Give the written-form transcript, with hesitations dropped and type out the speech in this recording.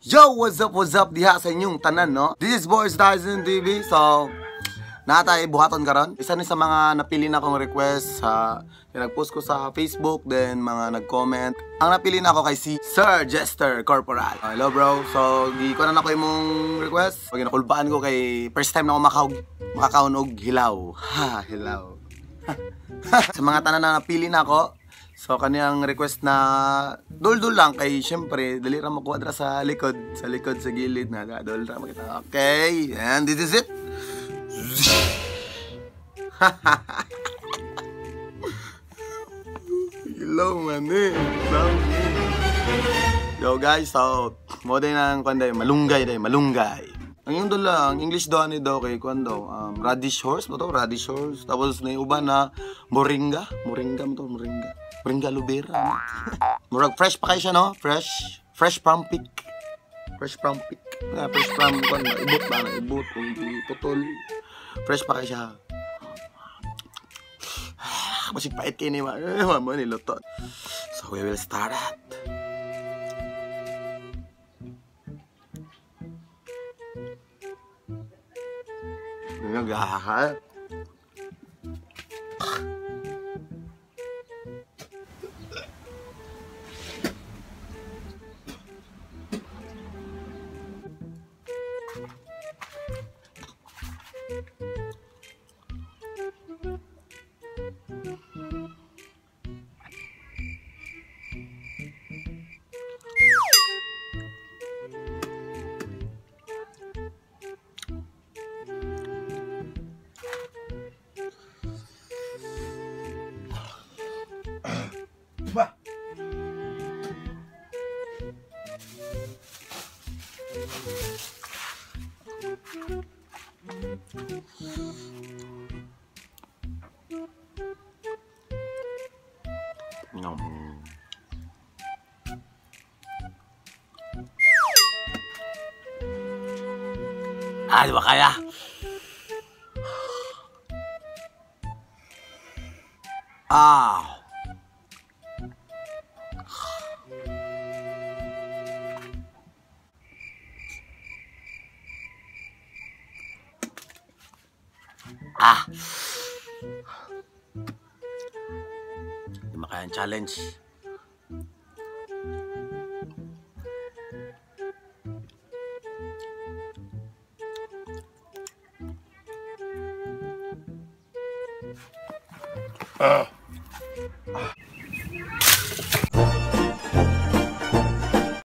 Yo, what's up diha sa inyong tanan, no? This is Boys Tyson TV. So, natay buhaton karon. Isa ni sa mga napili na akong request sa nag-post ko sa Facebook, then mga nag-comment. Ang napili na ako kay si Sir Jester Corporal. Hello bro. So, di ko na ako imong request. Pag nakulbaan ko kay first time na ako makakaon og hilaw. Ha, hilaw. Sa mga tanan na napili na ako. So, kaniyang request na dul-dul lang kay syempre, dali ra mo kuwadra sa likod sa gilid na dul ra makita. Okay, and this is it. Hello man eh. Yo guys, so mo din ang kanday malunggay. Ang yung lang English daw ni daw kay kuando Radishhorse mo to, Radishhorse. Tapos na yung uban na Moringa mo to, Moringa aloe vera. Murag fresh pa kayo siya, no? Fresh from pick. Fresh from kung ibot kung putol. Fresh pa kayo siya. Masig pait kayo ni mama niluto. So we will start it. Nagahaha. Ba. Di ba kaya? Di makayang challenge.